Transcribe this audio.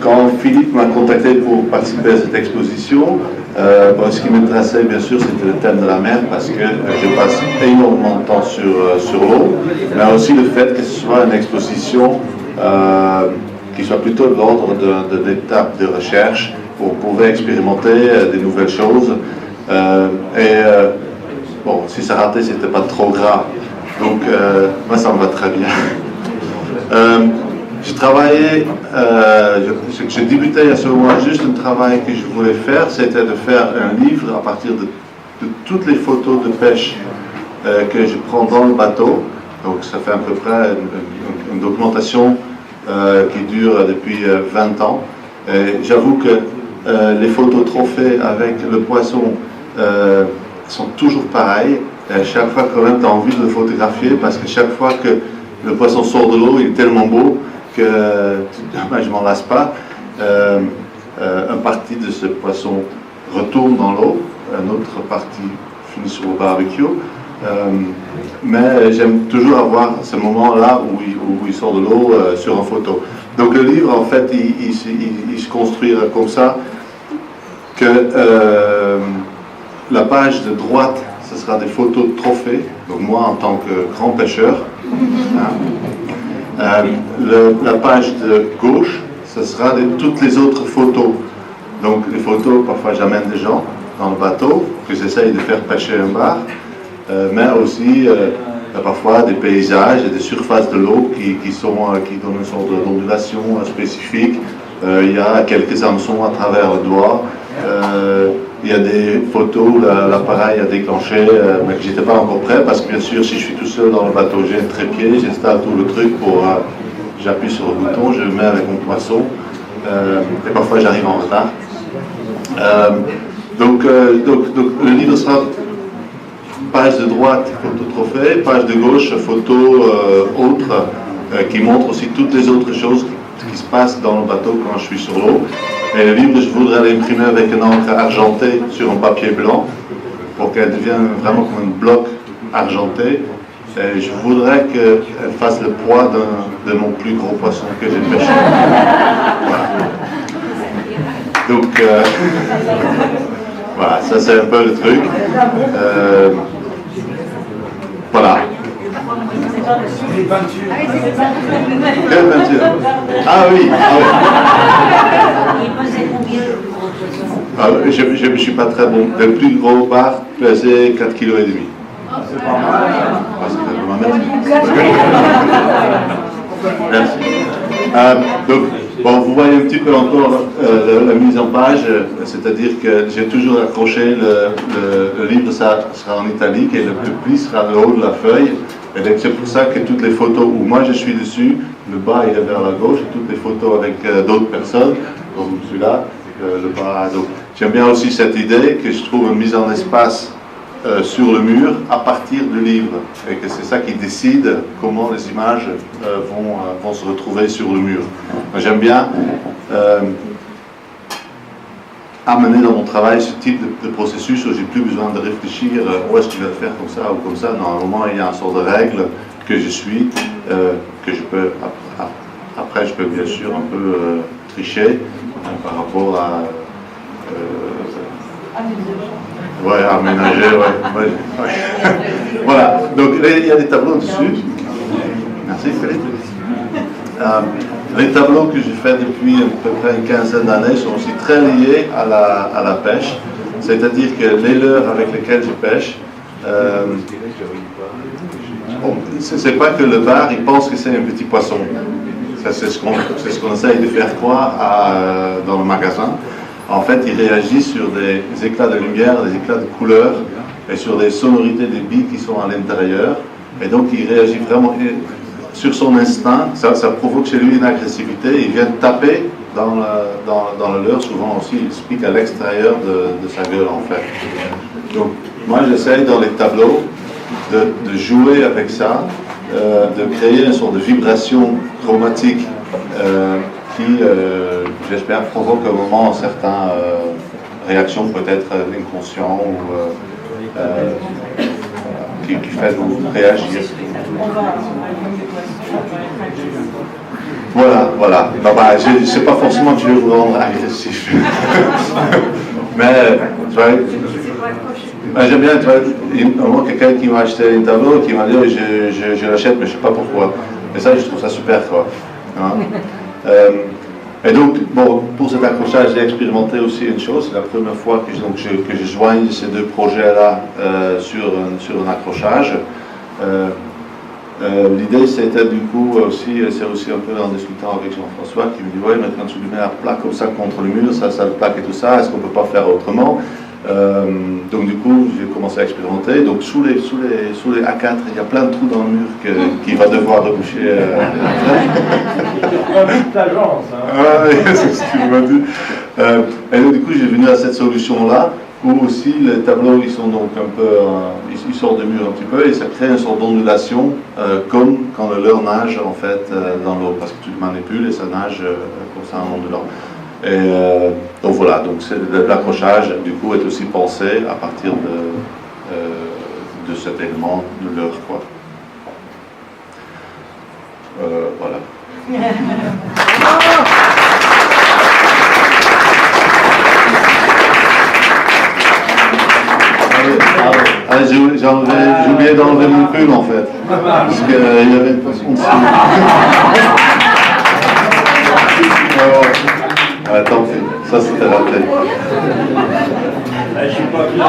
Quand Philippe m'a contacté pour participer à cette exposition, ce qui m'intéressait bien sûr c'était le thème de la mer parce que je passe énormément de temps sur l'eau, mais aussi le fait que ce soit une exposition qui soit plutôt de l'ordre d'une étape de recherche où on pouvait expérimenter des nouvelles choses. Bon, si ça ratait, c'était pas trop grave. Donc, moi, ça me va très bien. Je travaillais, je débutais à ce moment juste un travail que je voulais faire, c'était de faire un livre à partir de toutes les photos de pêche que je prends dans le bateau. Donc, ça fait à peu près une documentation qui dure depuis 20 ans. J'avoue que les photos trophées avec le poisson sont toujours pareilles. Et chaque fois quand même tu as envie de le photographier parce que chaque fois que le poisson sort de l'eau, il est tellement beau que je ne m'en lasse pas. Une partie de ce poisson retourne dans l'eau, une autre partie finit sur le barbecue. Mais j'aime toujours avoir ce moment-là où il sort de l'eau sur une photo. Donc le livre, en fait, il se construit comme ça, que la page de droite, ce sera des photos de trophées, donc moi en tant que grand pêcheur. La page de gauche, ce sera toutes les autres photos. Donc les photos, parfois j'amène des gens dans le bateau, que j'essaye de faire pêcher un bar, mais aussi parfois des paysages et des surfaces de l'eau qui donnent une sorte d'ondulation spécifique. Il y a quelques hameçons à travers le doigt. Il y a des photos où l'appareil a déclenché, mais que j'étais pas encore prêt parce que bien sûr si je suis tout seul dans le bateau, j'ai un trépied, j'installe tout le truc pour j'appuie sur le bouton, je le mets avec mon poisson et parfois j'arrive en retard. Donc le livre sera page de droite photo trophée, page de gauche photo autre qui montre aussi toutes les autres choses qui se passent dans le bateau quand je suis sur l'eau. Et le livre, je voudrais l'imprimer avec une encre argentée sur un papier blanc pour qu'elle devienne vraiment comme un bloc argenté. Et je voudrais qu'elle fasse le poids de mon plus gros poisson que j'ai pêché. Voilà. Donc, voilà, ça c'est un peu le truc. Voilà. Quelle peinture? Ah oui. Je ne suis pas très bon. Le plus gros bar pesait 4,5 kg. C'est pas mal. Merci. Donc, bon, vous voyez un petit peu encore la mise en page, c'est-à-dire que j'ai toujours accroché le livre, ça sera en italique et le pli sera le haut de la feuille. Et donc c'est pour ça que toutes les photos où moi je suis dessus, le bas il est vers la gauche, et toutes les photos avec d'autres personnes, comme celui-là, le bas. Donc j'aime bien aussi cette idée que je trouve une mise en espace sur le mur à partir du livre, et que c'est ça qui décide comment les images vont se retrouver sur le mur. J'aime bien amener dans mon travail ce type de processus où j'ai plus besoin de réfléchir où est-ce que je vais le faire comme ça ou comme ça. Normalement, il y a une sorte de règle que je suis, que je peux, après je peux bien sûr un peu tricher par rapport à aménager, ouais. Voilà, donc il y a des tableaux dessus. Merci Philippe. Les tableaux que j'ai faits depuis à peu près une quinzaine d'années sont aussi très liés à la pêche, c'est-à-dire que les leurres avec lesquelles je pêche, c'est pas que le bar il pense que c'est un petit poisson. Ça, c'est ce qu'on essaye de faire croire dans le magasin. En fait, il réagit sur des éclats de lumière, des éclats de couleur et sur des sonorités des billes qui sont à l'intérieur. Et donc, il réagit vraiment sur son instinct. Ça provoque chez lui une agressivité. Il vient taper dans le leurre. Souvent aussi, il se pique à l'extérieur de sa gueule, en fait. Donc, moi, j'essaye dans les tableaux de jouer avec ça, de créer une sorte de vibration chromatique qui, j'espère, provoque à un moment certaines réactions, peut-être inconscientes, ou qui fait vous réagir. Voilà. Non, bah, c'est pas forcément que je vais vous rendre agressif. Mais, tu vois, j'aime bien, tu vois, quelqu'un qui m'a acheté un tableau, qui m'a dit, je l'achète, mais je sais pas pourquoi. Et ça, je trouve ça super, quoi. Hein? Et donc, bon, pour cet accrochage, j'ai expérimenté aussi une chose. C'est la première fois que je joigne ces deux projets-là sur un accrochage. L'idée, c'était du coup aussi, c'est aussi un peu en discutant avec Jean-François, qui me dit, ouais, mais quand tu lui mets la plaque comme ça contre le mur, ça le plaque et tout ça, est-ce qu'on ne peut pas faire autrement? Donc du coup, j'ai commencé à expérimenter. Donc sous les A4, il y a plein de trous dans le mur qu'il va devoir reboucher. C'est ce qu'il m'a dit. Et donc du coup, j'ai venu à cette solution-là, où aussi les tableaux, ils sont donc un peu, ils sortent du mur un petit peu, et ça crée une sorte d'ondulation, comme quand le leurre nage en fait dans l'eau, parce que tu le manipules et ça nage comme ça en ondulant. Et donc voilà, donc l'accrochage du coup est aussi pensé à partir de cet élément de leurre, quoi. Voilà. Allez, j'ai oublié d'enlever mon pull en fait, parce qu'il y avait une façon de tant pis, ça c'était raté. Je suis pas bien.